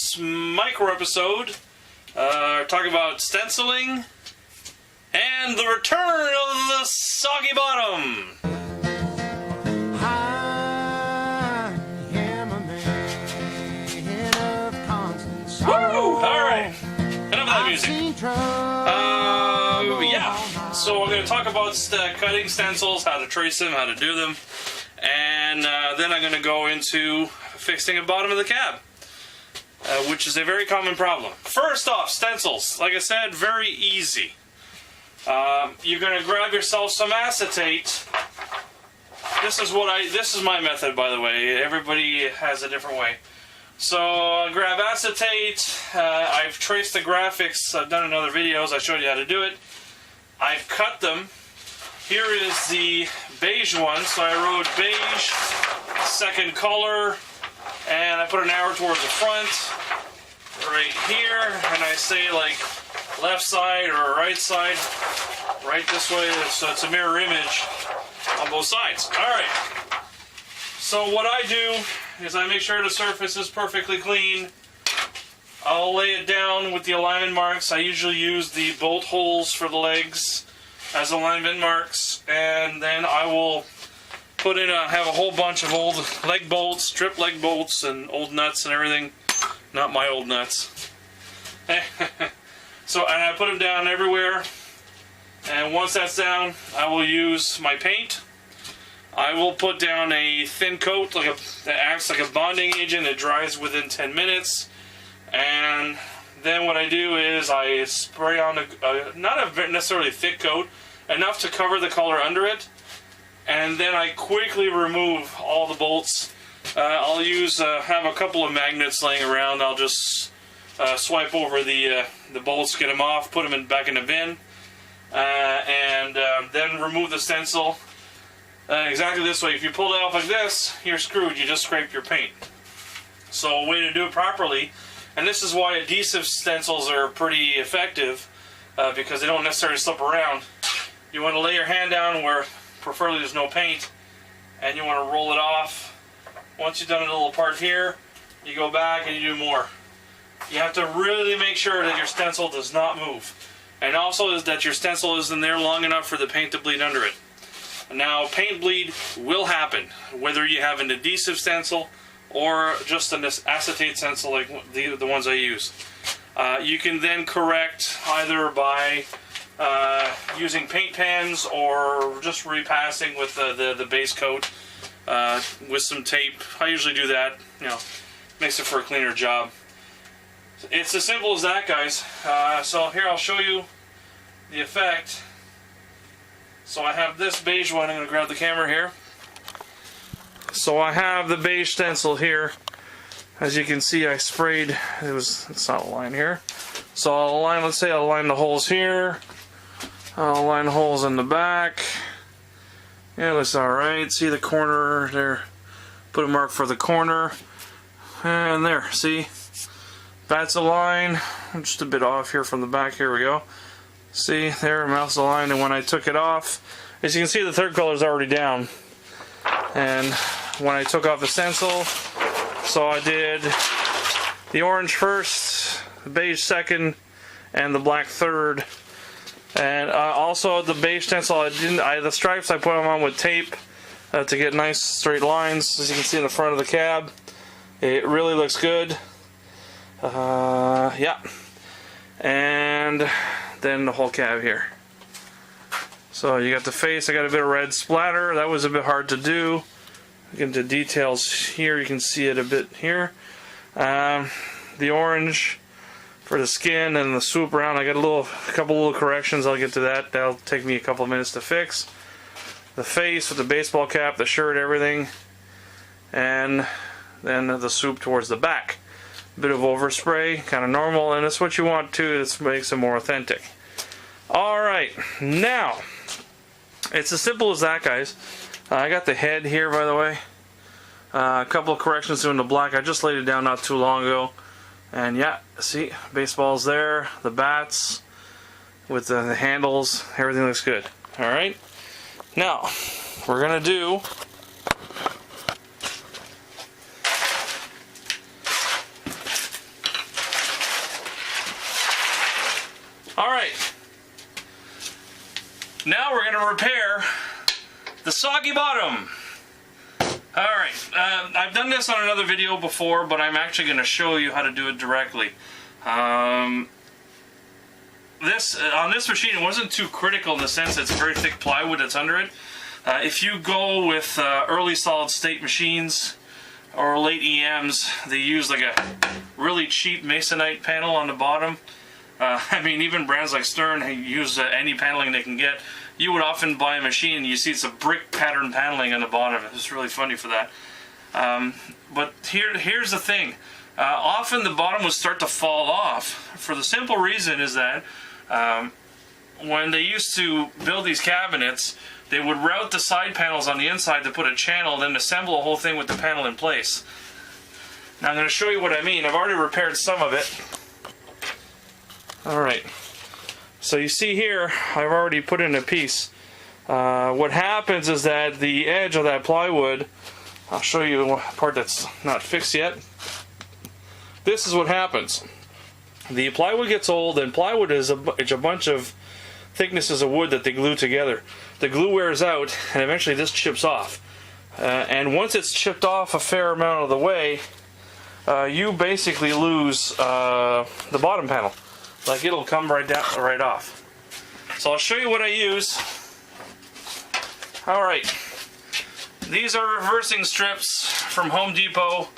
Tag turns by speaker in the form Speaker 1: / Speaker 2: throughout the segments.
Speaker 1: this micro episode, talking about stenciling and the return of the soggy bottom. Woo! Alright, enough of that music. Yeah, so we're going to talk about cutting stencils, how to trace them, how to do them, and then I'm going to go into fixing the bottom of the cab, which is a very common problem. First off, stencils, like I said, very easy. You're going to grab yourself some acetate. This is my method, by the way. Everybody has a different way. So grab acetate. I've traced the graphics. I've done in other videos. I showed you how to do it. I've cut them. Here is the beige one. So I wrote beige, second color, and I put an arrow towards the front, right here, and I say like left side or right side, right this way. So it's a mirror image on both sides. All right. So what I do is I make sure the surface is perfectly clean. I'll lay it down with the alignment marks. I usually use the bolt holes for the legs as alignment marks, and then I will put in have a whole bunch of old leg bolts, strip leg bolts, and old nuts and everything. Not my old nuts. So, and I put them down everywhere. And once that's down, I will use my paint. I will put down a thin coat that acts like a bonding agent. It dries within 10 minutes. And then what I do is I spray on not a necessarily thick coat, enough to cover the color under it. And then I quickly remove all the bolts. I'll use have a couple of magnets laying around. I'll just swipe over the bolts, get them off, put them back in the bin, and then remove the stencil. Exactly this way. If you pull it off like this, you're screwed. You just scrape your paint. So a way to do it properly, and this is why adhesive stencils are pretty effective, because they don't necessarily slip around. You want to lay your hand down where preferably there's no paint, and you want to roll it off. Once you've done a little part here, you go back and you do more. You have to really make sure that your stencil does not move, and also is that your stencil is in there long enough for the paint to bleed under it. Now, paint bleed will happen whether you have an adhesive stencil or just an acetate stencil like the ones I use. You can then correct either by using paint pens or just repassing with the base coat with some tape. I usually do that. Makes it for a cleaner job. It's as simple as that, guys. So here I'll show you the effect. So I have this beige one. I'm going to grab the camera here. So I have the beige stencil here. As you can see, I sprayed. It's not a line here. So I'll align. Let's say I'll align the holes here. I'll align the holes in the back. Yeah, looks alright. See the corner there? Put a mark for the corner. And there, see? That's a line. I'm just a bit off here from the back. Here we go. See, there, mouth's aligned. And when I took it off, as you can see, the third color is already down. And when I took off the stencil, so I did the orange first, the beige second, and the black third. And also the beige stencil, the stripes I put them on with tape to get nice straight lines, as you can see in the front of the cab. It really looks good. Yeah. And then the whole cab here. So you got the face. I got a bit of red splatter. That was a bit hard to do. Get into details here. You can see it a bit here. The orange for the skin and the swoop around. I got a couple little corrections. I'll get to that. That'll take me a couple of minutes to fix. The face with the baseball cap, the shirt, everything, and then the swoop towards the back. A bit of overspray, kind of normal, and that's what you want too. This makes it more authentic. All right, now it's as simple as that, guys. I got the head here, by the way. A couple of corrections doing the black. I just laid it down not too long ago. And yeah, see, baseball's there, the bats with the handles, everything looks good. Alright, now we're going to do Now we're going to repair the soggy bottom. Alright, I've done this on another video before, but I'm actually going to show you how to do it directly. On this machine, it wasn't too critical in the sense that it's very thick plywood that's under it. If you go with early solid state machines or late EMs, they use like a really cheap masonite panel on the bottom. I mean, even brands like Stern use any paneling they can get. You would often buy a machine and you see it's a brick pattern paneling on the bottom. It's really funny for that. But here's the thing. Often the bottom would start to fall off for the simple reason is that when they used to build these cabinets, they would route the side panels on the inside to put a channel, then assemble the whole thing with the panel in place. Now I'm going to show you what I mean. I've already repaired some of it. Alright, so you see here, I've already put in a piece. What happens is that the edge of that plywood, I'll show you a part that's not fixed yet. This is what happens. The plywood gets old, and plywood is a bunch of thicknesses of wood that they glue together. The glue wears out, and eventually this chips off. And once it's chipped off a fair amount of the way, you basically lose the bottom panel. Like it'll come right off. So I'll show you what I use. Alright. These are reversing strips from Home Depot.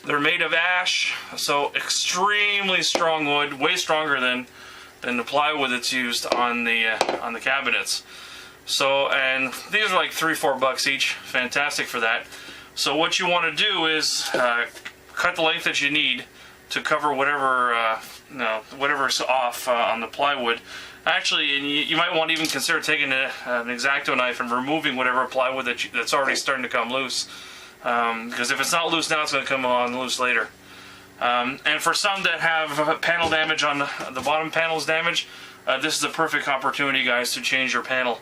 Speaker 1: They're made of ash, so extremely strong wood, way stronger than the plywood that's used on the cabinets. So, and these are like $3-4 each. Fantastic for that. So what you want to do is cut the length that you need to cover whatever's off on the plywood. Actually, you might want to even consider taking an X-Acto knife and removing whatever plywood that's already starting to come loose. Because if it's not loose now, it's going to come on loose later. And for some that have panel damage on the bottom panels damage, this is the perfect opportunity, guys, to change your panel.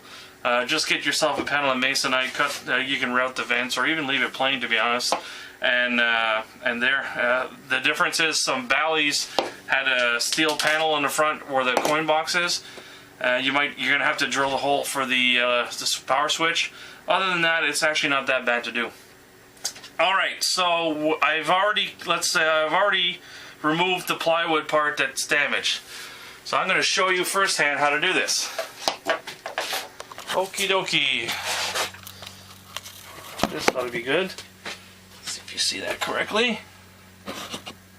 Speaker 1: Just get yourself a panel of masonite. You can route the vents or even leave it plain, to be honest. And the difference is some Bally's had a steel panel in the front where the coin box is. You're gonna have to drill the hole for the power switch. Other than that, it's actually not that bad to do. All right, so I've already removed the plywood part that's damaged. So I'm going to show you firsthand how to do this. Okie dokie. This ought to be good. Let's see if you see that correctly.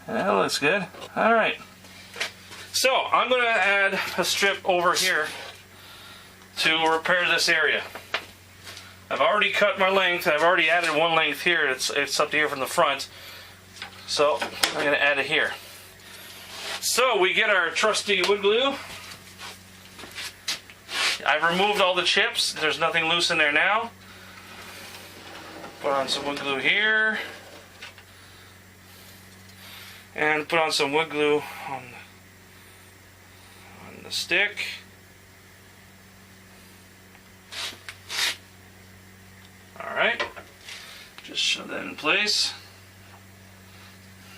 Speaker 1: That looks good. All right. So I'm going to add a strip over here to repair this area. I've already cut my length. I've already added one length here. It's up to here from the front. So I'm going to add it here. So we get our trusty wood glue. I've removed all the chips. There's nothing loose in there now. Put on some wood glue here. And put on some wood glue on the stick. Alright, just shove that in place,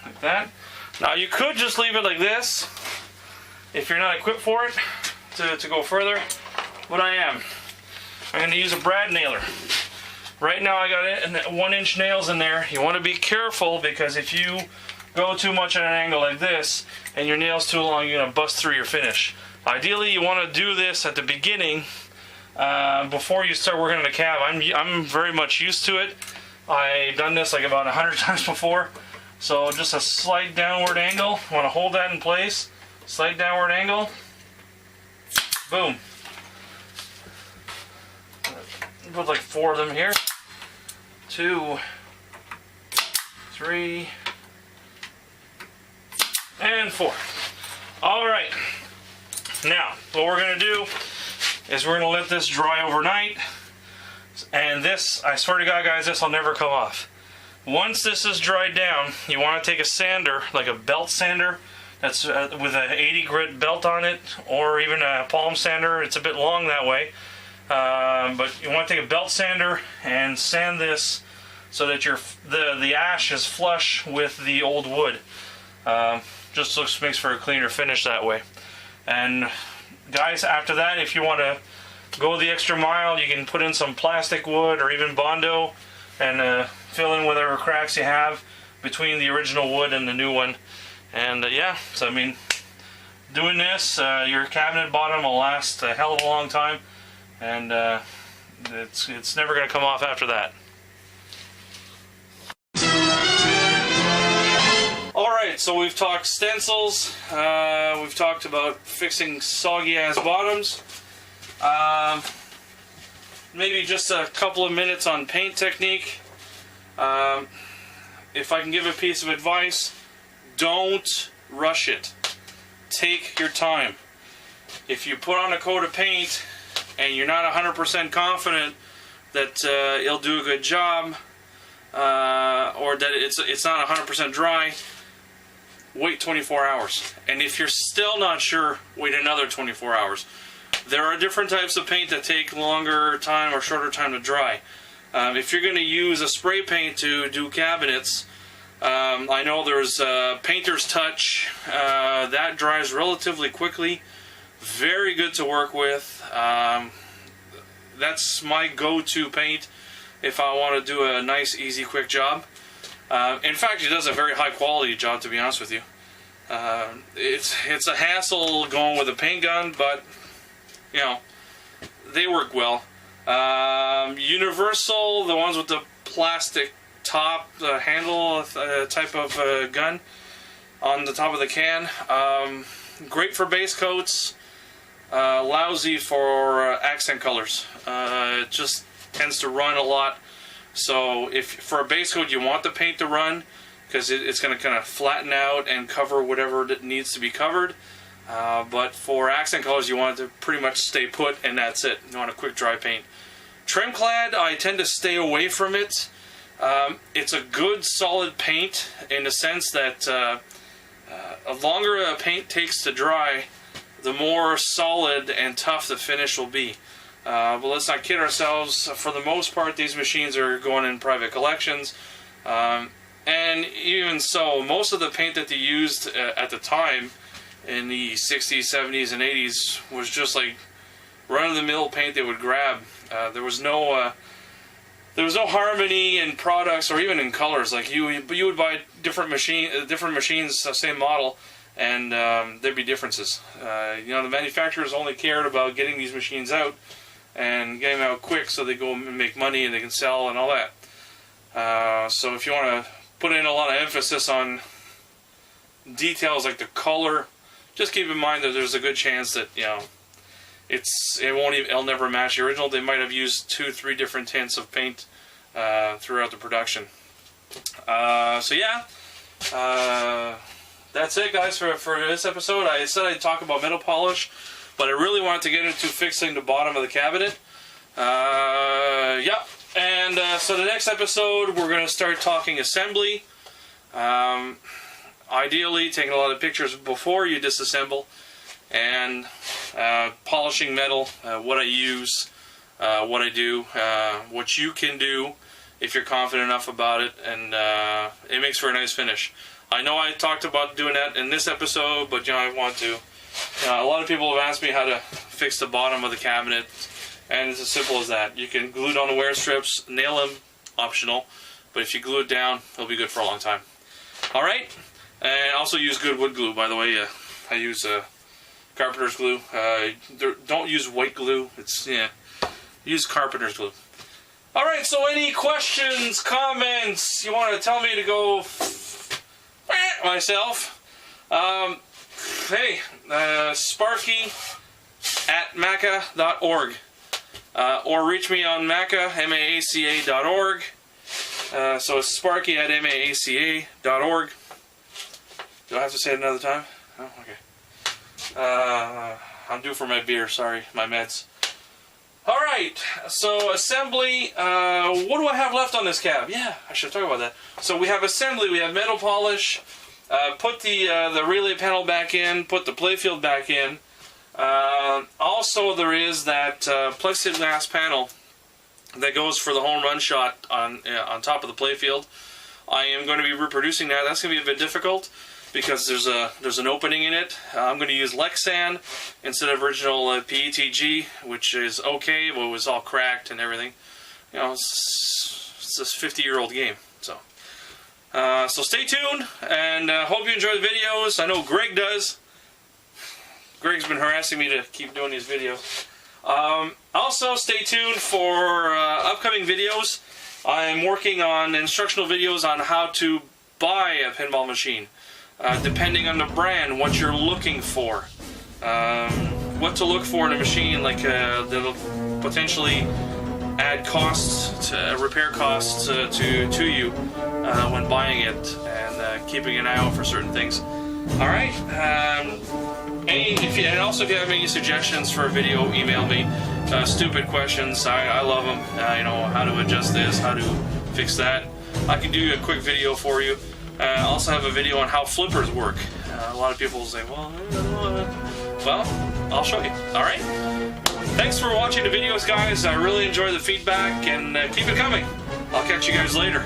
Speaker 1: like that. Now you could just leave it like this, if you're not equipped for it, to go further, but I am. I'm going to use a brad nailer. Right now I got it in 1-inch nails in there. You want to be careful, because if you go too much at an angle like this, and your nail's too long, you're going to bust through your finish. Ideally you want to do this at the beginning, before you start working on the cab. I'm very much used to it. I've done this like about 100 times before. So just a slight downward angle. Want to hold that in place. Slight downward angle. Boom. Put like 4 of them here. 2, 3, and 4. All right. Now, what we're going to do is we're going to let this dry overnight. And this, I swear to God, guys, this will never come off. Once this is dried down, you want to take a sander, like a belt sander, that's with an 80 grit belt on it, or even a palm sander. It's a bit long that way. But you want to take a belt sander and sand this so that the ash is flush with the old wood. Just makes for a cleaner finish that way. And guys, after that, if you want to go the extra mile, you can put in some plastic wood or even Bondo and fill in whatever cracks you have between the original wood and the new one. And yeah, so I mean, doing this, your cabinet bottom will last a hell of a long time, and it's never going to come off after that. Alright, so we've talked stencils, we've talked about fixing soggy ass bottoms, maybe just a couple of minutes on paint technique. If I can give a piece of advice, don't rush it. Take your time. If you put on a coat of paint and you're not 100% confident that it'll do a good job, or that it's not 100% dry, wait 24 hours. And if you're still not sure, wait another 24 hours. There are different types of paint that take longer time or shorter time to dry. If you're going to use a spray paint to do cabinets, I know there's Painter's Touch. That dries relatively quickly. Very good to work with. That's my go-to paint if I want to do a nice, easy, quick job. In fact, it does a very high-quality job, to be honest with you. It's a hassle going with a paint gun, but you know, they work well. Universal, the ones with the plastic top, handle type of gun on the top of the can. Great for base coats, lousy for accent colors. It just tends to run a lot. So if for a base coat you want the paint to run, because it's going to kind of flatten out and cover whatever that needs to be covered. But for accent colors you want it to pretty much stay put, and that's it. You want a quick dry paint. Trim clad, I tend to stay away from it. It's a good solid paint in the sense that the longer a paint takes to dry, the more solid and tough the finish will be. But let's not kid ourselves. For the most part, these machines are going in private collections. And even so, most of the paint that they used at the time in the 60s, 70s, and 80s was just like run-of-the-mill paint they would grab. There was no harmony in products or even in colors. Like you would buy different machines, the same model, and there'd be differences. You know, the manufacturers only cared about getting these machines out and getting them out quick so they go and make money and they can sell and all that. So if you want to put in a lot of emphasis on details like the color, just keep in mind that there's a good chance that, you know, it'll never match the original. They might have used 2-3 different tints of paint throughout the production. So yeah, that's it, guys, for this episode. I said I'd talk about metal polish, but I really wanted to get into fixing the bottom of the cabinet. Yeah, and so the next episode we're going to start talking assembly. Ideally, taking a lot of pictures before you disassemble, and polishing metal, what I use, what I do, what you can do if you're confident enough about it, and it makes for a nice finish. I know I talked about doing that in this episode, but you know, I want to. A lot of people have asked me how to fix the bottom of the cabinet, and it's as simple as that. You can glue it on the wear strips, nail them, optional, but if you glue it down, it'll be good for a long time. Alright, and also use good wood glue, by the way. I use carpenter's glue. Don't use white glue. Use carpenter's glue. Alright, so any questions, comments, you want to tell me to go myself? Hey, Sparky at maca.org. Or reach me on Maca, MAACA.org. So it's Sparky at MAACA.org. Do I have to say it another time? Oh, okay. I'm due for my beer, sorry, my meds. Alright, so assembly, what do I have left on this cab? Yeah, I should talk about that. So we have assembly, we have metal polish, put the relay panel back in, put the playfield back in. Also there is that plexiglass panel that goes for the home run shot on top of the playfield. I am going to be reproducing that. That's going to be a bit difficult because there's an opening in it. I'm going to use Lexan instead of original PETG, which is okay, but it was all cracked and everything. You know, it's this 50-year-old game. So stay tuned, and hope you enjoy the videos. I know Greg does. Greg's been harassing me to keep doing these videos. Also, stay tuned for upcoming videos. I'm working on instructional videos on how to buy a pinball machine, depending on the brand, what you're looking for, what to look for in a machine, like that'll potentially add costs, repair costs to you when buying it, and keeping an eye out for certain things. All right. If you have any suggestions for a video, email me. Stupid questions, I love them. You know, how to adjust this, how to fix that. I can do a quick video for you. I also have a video on how flippers work. A lot of people will say, well, I'll show you. All right. Thanks for watching the videos, guys. I really enjoy the feedback, and keep it coming. I'll catch you guys later.